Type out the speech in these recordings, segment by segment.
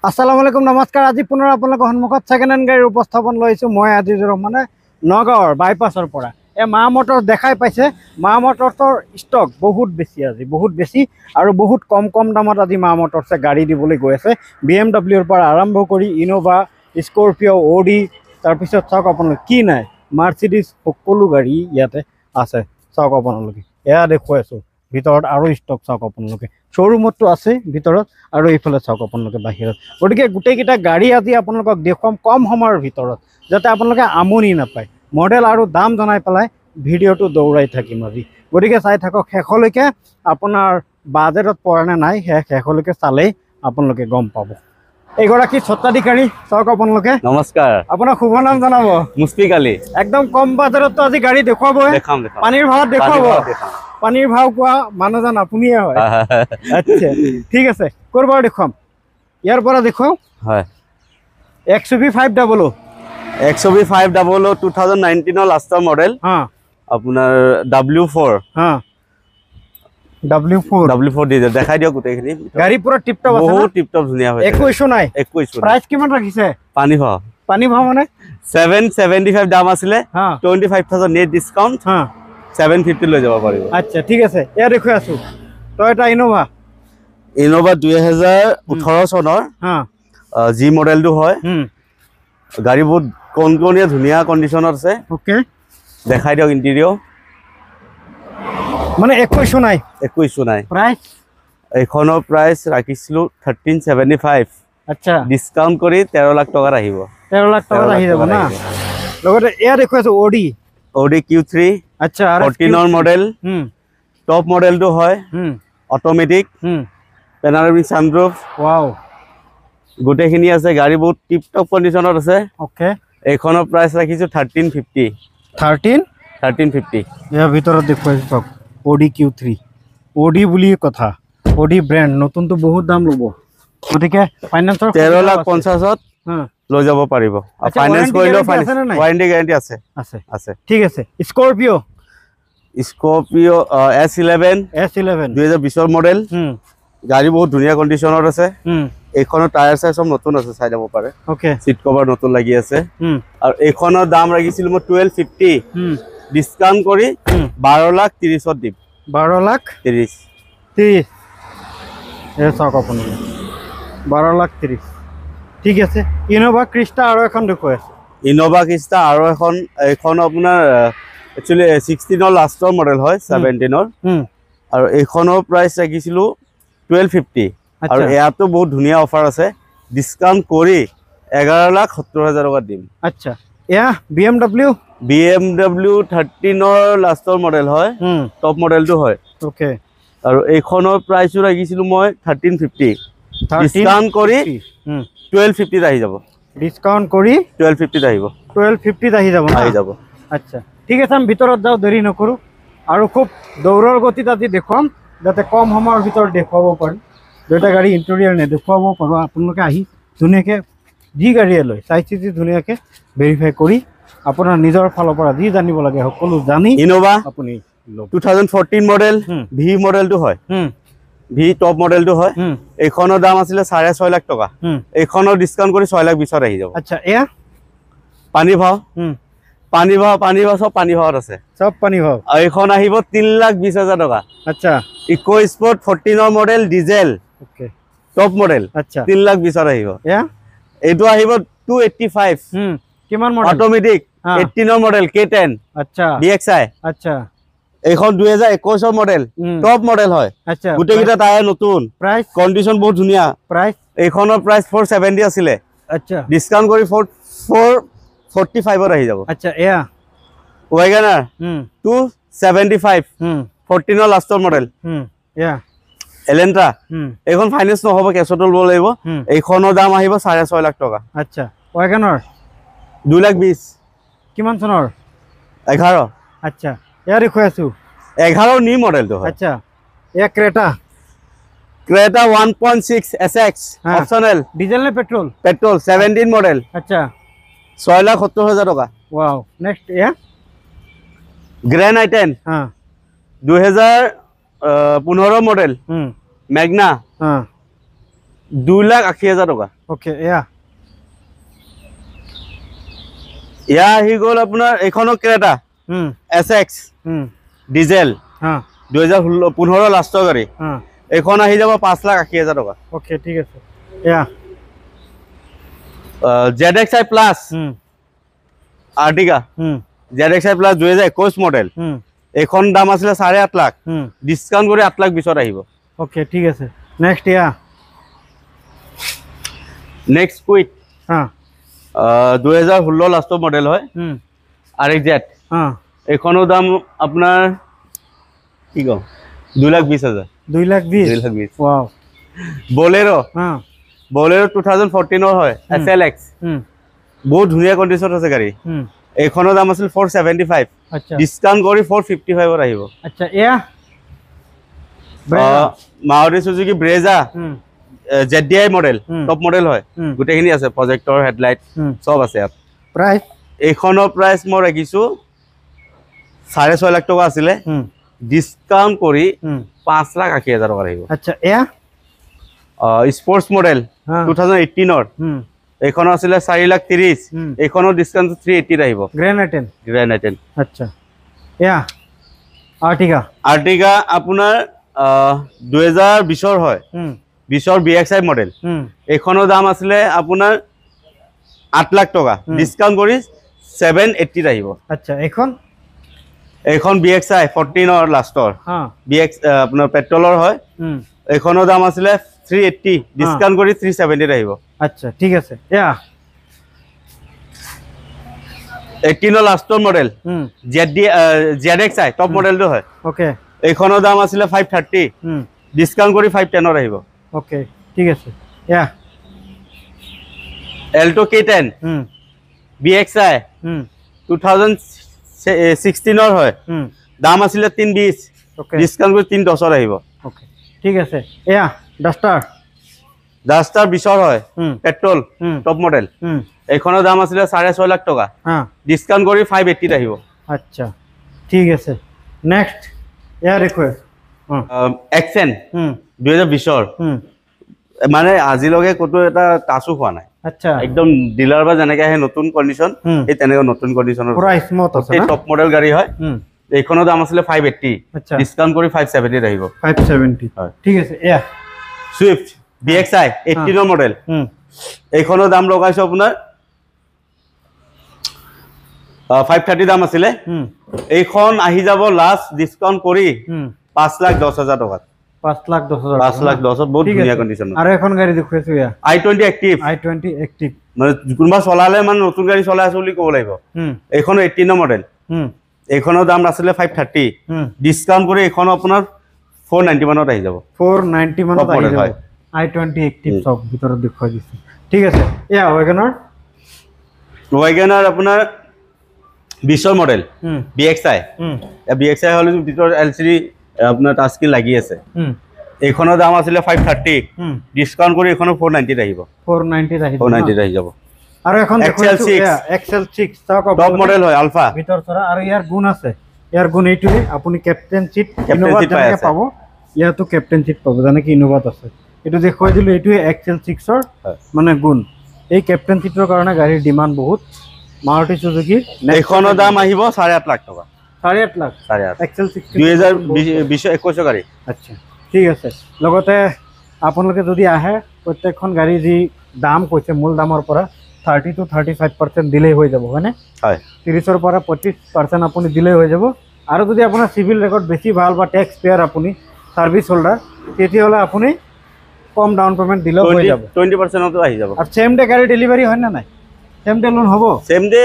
আসসালামু আলাইকুম নমস্কাৰ। আজি পুনৰ আপোনালোকৰ সন্মুখত ছেকেণ্ড হেণ্ড গাড়ীৰ উপস্থাপন লৈছোঁ মই আজিজুৰ ৰহমানে নগাঁৱৰ বাইপাছৰ পৰা। এই মা মটৰ দেখাই পাইছে, মা মটৰ্ছৰ ষ্টক বহুত বেছি আৰু বহুত কম দামত আজি মা মটৰ্ছে গাড়ী দিবলৈ গৈ আছে। BMWৰ পৰা আৰম্ভ কৰি ইনোভা, স্কৰপিঅ', অডি, তাৰপিছত চাওক আপোনালোকে কি নাই, মাৰ্চিডিজ সকলো গাড়ী ইয়াতে আছে। চাওক আপোনালোকে এয়া দেখুৱাই আছোঁ ভিতৰত আৰু ষ্টক চাওক আপোনালোকে। শ্ব'ৰুমতো আছে ভিতৰত আৰু এইফালে চাওক আপোনালোকে বাহিৰত। গতিকে গোটেইকেইটা গাড়ী আজি আপোনালোকক দেখুৱাম কম সময়ৰ ভিতৰত, যাতে আপোনালোকে আমনি নাপায়। মডেল আৰু দাম জনাই পেলাই ভিডিঅ'টো দৌৰাই থাকিম আজি। গতিকে চাই থাকক শেষলৈকে, আপোনাৰ বাজেটত পৰা নে নাই শেষলৈকে চালেই আপোনালোকে গম পাব। এগৰাকী স্বত্বাধিকাৰী চাওক আপোনালোকে। নমস্কাৰ, আপোনাৰ শুভ নাম জনাব। মুস্ফিক আলী। একদম কম বাজেটতো আজি গাড়ী দেখুৱাবই। পানীৰ ভাৱত দেখুৱাব। পানীৰ ভাও কোৱা মানুহজন আপুনিয়ে হয়। আচ্ছা ঠিক আছে, ক'ৰ পৰা দেখুৱাম? ইয়াৰ পৰা দেখুৱাওঁ। হয়, XUV 500 XUV 500 2019 লাষ্টৰ মডেল। আপোনাৰ W4 W4 ডিজেল দেখাই দিয়ক গোটেইখিনি। গাড়ী পুৰা টিপটপ আছে, বহুত টিপটপ ধুনীয়া হৈছে, একো ইছ্যু নাই। প্ৰাইচ কিমান ৰাখিছে? পানী ভাও মানে 775 দাম আছিলে, 25,000 নেট ডিসকাউন্ট, 750 লৈ যাব পাৰিব। আচ্ছা ঠিক আছে, এয়া দেখুৱাই আছো টয়োটা ইনোভা 2018 চনৰ জি মডেলটো হয়। গাড়ী বহুত কণকণীয়া ধুনীয়া কণ্ডিশ্যনত আছে। ওকে, দেখাই দিয়ক ইণ্টেৰিয়ৰ। মানে একো ইছ্যু নাই। প্ৰাইচ এইখনৰ প্ৰাইচ ৰাখিছিলোঁ 1375। আচ্ছা, ডিসকাউন্ট কৰি 13 লাখ টকাত আহিব। 13 লাখ টকাত আহি যাব না। লগতে এয়া দেখুৱাইছো অডি Q3। আচ্ছা, 14 মডেল, টপ মডেলটো হয়, অটোমেটিক, পেনাৰমিক সানৰুফ। ওয়াও, গোটেইখিনি আছে। গাড়ী বহুত টিপটপ কণ্ডিশ্যনত আছে। ওকে, এইখনৰ প্ৰাইচ ৰাখিছোঁ 1350। 1350। ইয়াৰ ভিতৰত দেখুৱাইছো চাওক অডি Q3। অডি বুলি কথা, অডি ব্ৰেণ্ড, নতুনটো বহুত দাম ল'ব। গতিকে ফাইনেন্সৰ 13,50,000 লৈ যাব পাৰিব। ফাইনেন্স কৰিলেও ওয়াৰেন্টি গ্যাৰান্টি আছে। ঠিক আছে। Scorpio S11 2020 model. গাড়ী বহুত ধুনীয়া কণ্ডিশ্যনত আছে। এইখনৰ টায়াৰ চাই সব নতুন আছে, চাই যাব পাৰে। ওকে, সিট কভাৰ নতুন লাগি আছে। আৰু এইখনৰ দাম ৰাখিছিল মই 1250, ডিসকাউন্ট কৰি 12,30,000 দিম। 12,30,000। এ চাওক আপুনি 12,30,000। ঠিক আছে। ইনোভা ক্ৰিষ্টা আৰু এখন দেখুৱাই আছে। ইনোভা ক্ৰিষ্টা আৰু এখন, এইখন আপোনাৰ একচুয়ালি 16 লাষ্টৰ মডেল হয়, 17 আৰু এইখনৰ প্ৰাইচ ৰাখিছিলোঁ 1250। আৰু ইয়াতো বহুত ধুনীয়া অফাৰ আছে, ডিসকাউন্ট কৰি 11,70,000 টকা দিম। আচ্ছা, এয়া BMW 13 লাষ্টৰ মডেল হয়, টপ মডেলটো হয়। ওকে, আৰু এইখনৰ প্ৰাইচো ৰাখিছিলোঁ মই 1350, ডিসকাউন্ট কৰি 1250 আহি যাব। ডিসকাউন্ট কৰি 1250 আহিব। 1250 আহি যাব। আচ্ছা ঠিক আছে, আমি ভিতৰত যাওঁ, দেৰি নকৰোঁ আৰু খুব দৌৰৰ গতিত আজি দেখুৱাম, যাতে কম সময়ৰ ভিতৰত দেখুৱাব পাৰোঁ। দুটা গাড়ী ইণ্টেৰিয়ৰ নেদেখুৱাব পাৰোঁ। আপোনালোকে আহি ধুনীয়াকৈ যি গাড়ীয়ে লয় চাই চিতি ধুনীয়াকৈ ভেৰিফাই কৰি আপোনাৰ নিজৰ ফালৰ পৰা যি জানিব লাগে সকলো জানি ইনোভা আপুনি 2014 মডেল, ভি মডেলটো হয়, ভি টপ মডেলটো হয়। এইখনৰ দাম আছিলে 6.5 লাখ টকা, এইখনৰ ডিসকাউন্ট কৰি 6,20,000 আহি যাব। আচ্ছা, এয়া পানী ভাও সব পানী ভাৱত আছে, সব পানী ভাও। আৰু এইখন আহিব 3,20,000 টকা। আচ্ছা, EcoSport 14 model diesel, okay, top model. আচ্ছা, 3,20,000 আহিব। এয়া এইটো আহিব 285। কিমান মডেল? Automatic 18 model K10। আচ্ছা, DXi। আচ্ছা, এইখন 2021 মডেল, টপ মডেল হয়। আচ্ছা, গোটেইকেইটা টায়াৰ নতুন, প্ৰাইস কণ্ডিশ্যন বহুত ধুনীয়া। প্ৰাইস এইখনৰ প্ৰাইস 470 আছিলে। আচ্ছা, ডিসকাউন্ট কৰি 445 আহি যাব। আচ্ছা, এয়া ওয়াগনাৰ 275, 14 লাষ্টৰ মডেল। এয়া এলেন্ট্ৰা, এইখন ফাইনেন্স নহ'ব, কেছত ল'ব লাগিব। এইখনৰ দাম আহিব 6.5 লাখ টকা। আচ্ছা, ওয়াগনাৰ 2,20,000। কিমান চনৰ? 11। আচ্ছা, এয়া দেখুৱাই আছো 11 নি মডেলটো হয়। আচ্ছা, এয়া ক্ৰেটা 1.6 SX অপচনেল, ডিজেল নে পেট্ৰল? Petrol, 17 model. আচ্ছা, 6,70,000 টকা। ওয়াও, নেক্সট এয়া গ্র্যান্ড i10 2015 মডেল, ম্যাগনা 2,80,000 টকা। ওকে এয়া ইয়া আহি গ'ল আপোনাৰ এইখনো ক্ৰেটা SX ডিজেল 2015 লাষ্টৰ গাড়ী। এইখন আহি যাব 5,80,000 টকা। ওকে ঠিক আছে। এয়া ZXi plus Ertiga ZXi plus 2021 model. এইখন দাম আছিলে 8.5 লাখ, ডিসকাউন্ট কৰি 8 লাখ 20 আহিব। ওকে ঠিক আছে। নেক্সট ইয়া নেক্সট কুইট 2016 লাষ্টৰ মডেল হয় RXZ। এইখনৰ দাম আপোনাৰ কি কম 2,20,000। 2,20,000 ওয়াও। বলেৰো 2014 হয় SLX, বহুত ধুনীয়া কন্ডিশন আছে গাড়ী। এইখনৰ দাম আছিল 475, আচ্ছা ডিসকাউন্ট কৰি 455 আহিব। আচ্ছা এয়া Maruti Suzuki Brezza ZDI model, top model হয়, গোটেইখিনি আছে, প্ৰজেক্টৰ হেডলাইট সব আছে ইয়াত। প্ৰাইস এইখনৰ প্ৰাইস মই ৰাখিছো 6.5 লাখ টকা আছিলে, ডিসকাউন্ট কৰি 5,80,000 টকা আহিব। আচ্ছা এয়া স্পোৰ্টস মডেল 2018 এইখন আছিলে 4,30,000, এইখনৰ ডিসকাউন্ট 380 আহিব। গ্ৰ্যান্ড আইটেন। আচ্ছা এয়া আৰ্টিকা আপোনাৰ 2020 হয়, 20 BXi মডেল। এইখনৰ দাম আছিলে আপোনাৰ 8 লাখ টকা, ডিসকাউন্ট কৰি 780 আহিব। আচ্ছা এইখন BXi 14 লাষ্টৰ BX আপোনাৰ পেট্ৰলৰ হয়। এইখনৰ দাম আছিলে 380, ডিসকাউন্ট কৰি 370 আহিব। আচ্ছা ঠিক আছে। এয়া 18 লাষ্টৰ মডেল ZXi টপ মডেলটো হয়। ওকে এইখনৰ দাম আছিলে 530, ডিসকাউন্ট কৰি 510 আহিব। ওকে ঠিক আছে। এয়া Alto K10 BXi 2016 হয়, দাম আছিলে 320, ডিসকাউন্ট কৰি 310 আহিব। ওকে ঠিক আছে। এয়া ডাস্টাৰ 20 হয়, পেট্ৰোল টপ মডেল। এইখনৰ দাম আছিলে 6.5 লাখ টকা, ডিসকাউন্ট কৰি 580 আহিব। আচ্ছা ঠিক আছে। নেক্সট এয়া ৰিকোয়েস্ট এক্সেন 2020 মানে আজিলৈকে কতো এটা টাচো হোৱা নাই। আচ্ছা একদম ডিলাৰ বা যেনেকৈ আহে নতুন কন্ডিশন, এই তেনেকৈ নতুন কন্ডিশনৰ পুৰা স্মুথ আছে না, টপ মডেল গাড়ী হয়। এইখনৰ দাম আছিলে 580, ডিসকাউন্ট কৰি 570 আহিব। 570 হয় ঠিক আছে। এয়া সুইফট BXi 18 মডেল। এইখনৰ দাম লগাইছো আপোনাৰ 530 দাম আছিলে, এইখন আহি যাব লাষ্ট ডিসকাউন্ট কৰি 5,10,000 টকা। 5,10,000 বহুত ধুনীয়া কন্ডিশন। আৰু এখন গাড়ী দেখুৱাইছো ইয়া i20 এক্টিভ। মানে কোনোবা চলালে মানে নতুন গাড়ী চলাই আছে বুলি ক'ব লাগিব। এইখন 18 মডেল, এইখনৰ দাম আছিলে 530, ডিসকাউন্ট কৰি এইখন আপোনাৰ 490 মানত আহি যাব। 490 মানত আহি যাব। i20 এক্টিভ সব ভিতৰত দেখুৱাই দিছে। ঠিক আছে। এয়া ওয়াগনাৰ আপোনাৰ 20 মডেল BXi। BXi হলে ভিতৰত LCD আপোনাৰ টাচ স্ক্ৰিন লাগি আছে। এইখনৰ দাম আছিলে 530, ডিসকাউন্ট কৰি এইখনৰ 490 আহিব। 490 আহি যাব। আৰু এখন দেখুৱাইছো এয়া XL6 টপ মডেল হয়, আলফা ভিতৰ পৰা। আৰু ইয়াৰ গুণ আছে, ইয়াৰ গুণ এইটোৱে আপুনি ক্যাপ্টেন সিট ইনোভাত যেনেকৈ পাব, ইয়াতো ক্যাপ্টেন সিট পাব যেনেকৈ ইনোভাত আছে। এইটো দেখুৱাই দিলো, এইটোৱে XL6 ৰ মানে গুণ। এই ক্যাপ্টেন সিটৰ কাৰণে গাড়ীৰ ডিমান্ড বহুত। মাৰুতি সুজুকি এইখনৰ দাম আহিব 8.5 লাখ টকা। 8.5 লাখ XL6 2021 গাড়ী। আচ্ছা ঠিক আছে। লগতে আপোনালোকে যদি আহে প্ৰত্যেকখন গাড়ী যি দাম কৈছে মূল দামৰ পৰা 30 to 35% দিলেই হৈ যাব, হয়নে? হয়। 30 পৰা 25% আপুনি দিলেই হৈ যাব। আৰু যদি আপোনাৰ সিভিল ৰেকৰ্ড বেছি ভাল বা টেক্স পেয়াৰ আপুনি সার্ভিস হোল্ডার, তেতিয়াহ'লে আপুনি কম ডাউন পেমেন্ট দিলেও হৈ যাব। 20% আহি যাব। আৰু সেম ডে গাড়ী ডেলিভারি হয় না নাই? সেম ডে লোন হ'ব? সেম ডে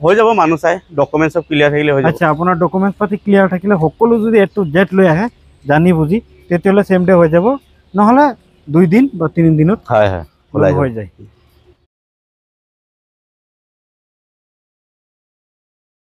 হৈ যাব, মানুহ চাই ডকুমেন্ট সব ক্লিয়ার থাকিলে হৈ যাব। আচ্ছা আপোনাৰ ডকুমেন্ট পাতি ক্লিয়ার থাকিলে সকলো যদি এ টু জেড লৈ আহে জানি বুজি, তেতিয়াহ'লে সেম ডে হৈ যাব। নহলে 2 দিন বা 3 দিনত হয় হৈ যায়।